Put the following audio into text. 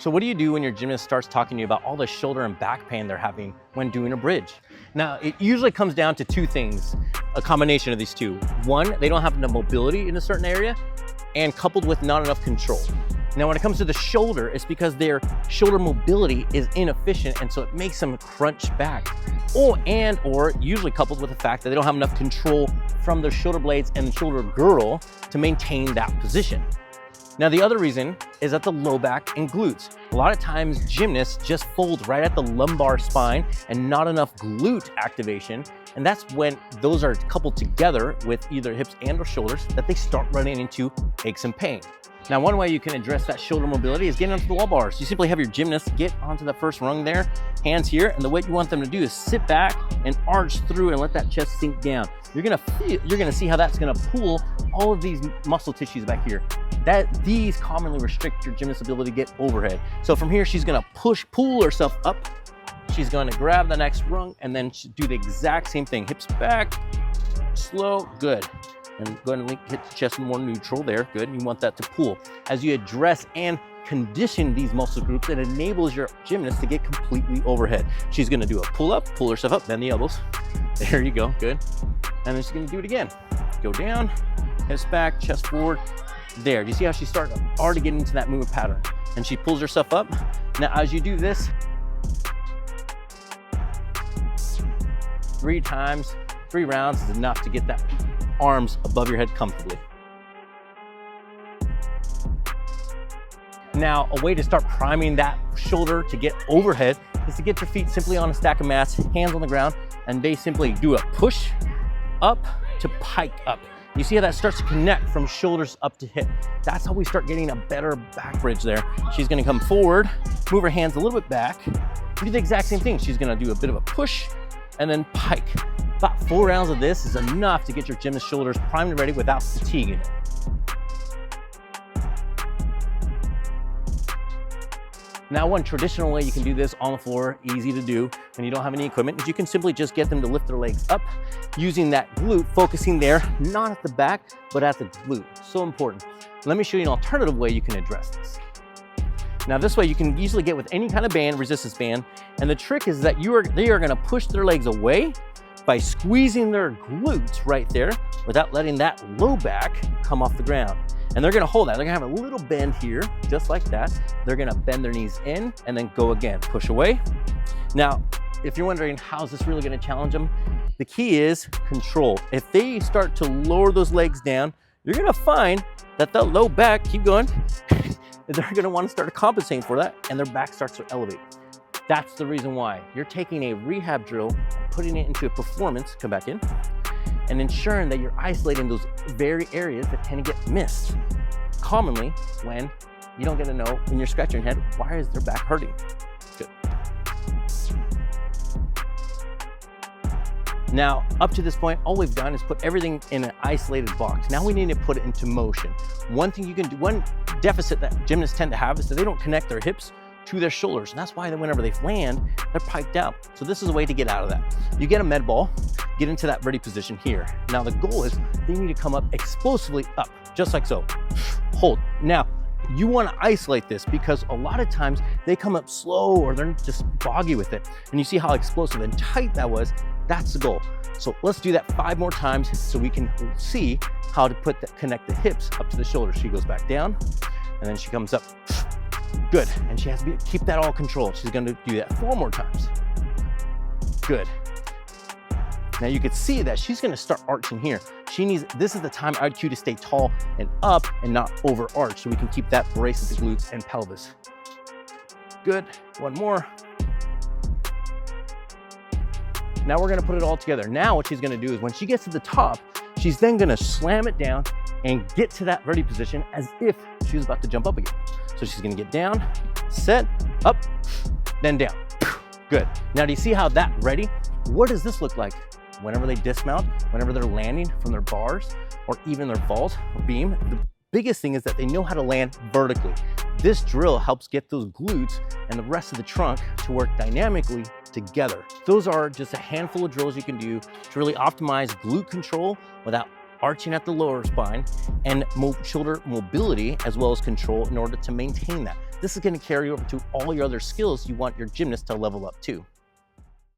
So what do you do when your gymnast starts talking to you about all the shoulder and back pain they're having when doing a bridge? Now, it usually comes down to two things, a combination of these two. One, they don't have enough mobility in a certain area, and coupled with not enough control. Now, when it comes to the shoulder, it's because their shoulder mobility is inefficient, and so it makes them crunch back. Or usually coupled with the fact that they don't have enough control from their shoulder blades and the shoulder girdle to maintain that position. Now, the other reason is at the low back and glutes. A lot of times gymnasts just fold right at the lumbar spine and not enough glute activation. And that's when those are coupled together with either hips and or shoulders that they start running into aches and pain. Now, one way you can address that shoulder mobility is getting onto the wall bars. You simply have your gymnast get onto the first rung there, hands here, and the way you want them to do is sit back and arch through and let that chest sink down. You're gonna see how that's gonna pull all of these muscle tissues back here. These commonly restrict your gymnast's ability to get overhead. So from here, she's gonna pull herself up. She's gonna grab the next rung and then do the exact same thing. Hips back, slow, good. And go ahead and hit the chest more neutral there, good. You want that to pull. As you address and condition these muscle groups, it enables your gymnast to get completely overhead. She's gonna do a pull up, pull herself up, bend the elbows. There you go, good. And then she's gonna do it again. Go down, hips back, chest forward. There, do you see how she's already getting into that movement pattern? And she pulls herself up. Now, as you do this 3 times, 3 rounds is enough to get that arms above your head comfortably. Now, a way to start priming that shoulder to get overhead is to get your feet simply on a stack of mats, hands on the ground, and they simply do a push up to pike up. You see how that starts to connect from shoulders up to hip. That's how we start getting a better back bridge there. She's gonna come forward, move her hands a little bit back, do the exact same thing. She's gonna do a bit of a push and then pike. About 4 rounds of this is enough to get your gymnast shoulders primed and ready without fatiguing it. Now, one traditional way you can do this on the floor, easy to do when you don't have any equipment, is you can simply just get them to lift their legs up using that glute, focusing there, not at the back, but at the glute. So important. Let me show you an alternative way you can address this. Now, this way you can easily get with any kind of band, resistance band, and the trick is that they are gonna push their legs away by squeezing their glutes right there without letting that low back come off the ground. And they're gonna hold that. They're gonna have a little bend here, just like that. They're gonna bend their knees in and then go again, push away. Now, if you're wondering how is this really gonna challenge them, the key is control. If they start to lower those legs down, you're gonna find that the low back, keep going, they're gonna wanna start compensating for that and their back starts to elevate. That's the reason why. You're taking a rehab drill, putting it into a performance, come back in, and ensuring that you're isolating those very areas that tend to get missed. Commonly, when you don't get to know, when you're scratching your head, why is their back hurting? Good. Now, up to this point, all we've done is put everything in an isolated box. Now we need to put it into motion. One thing you can do, one deficit that gymnasts tend to have is that they don't connect their hips to their shoulders. And that's why whenever they land, they're piked out. So this is a way to get out of that. You get a med ball, get into that ready position here. Now the goal is they need to come up explosively up, just like so. Hold. Now, you want to isolate this because a lot of times they come up slow or they're just boggy with it. And you see how explosive and tight that was. That's the goal. So let's do that 5 more times so we can see how to connect the hips up to the shoulders. She goes back down and then she comes up. Good, and she has to keep that all controlled. She's gonna do that 4 more times. Good. Now you can see that she's gonna start arching here. This is the time I'd cue to stay tall and up and not over arch so we can keep that brace of the glutes and pelvis. Good, 1 more. Now we're gonna put it all together. Now what she's gonna do is when she gets to the top, she's then gonna slam it down and get to that ready position as if she was about to jump up again. So she's gonna get down, set, up, then down. Good. Now do you see how that ready? What does this look like? Whenever they dismount, whenever they're landing from their bars or even their vault or beam, the biggest thing is that they know how to land vertically. This drill helps get those glutes and the rest of the trunk to work dynamically together. Those are just a handful of drills you can do to really optimize glute control without arching at the lower spine and shoulder mobility as well as control in order to maintain that. this is going to carry over to all your other skills you want your gymnast to level up to.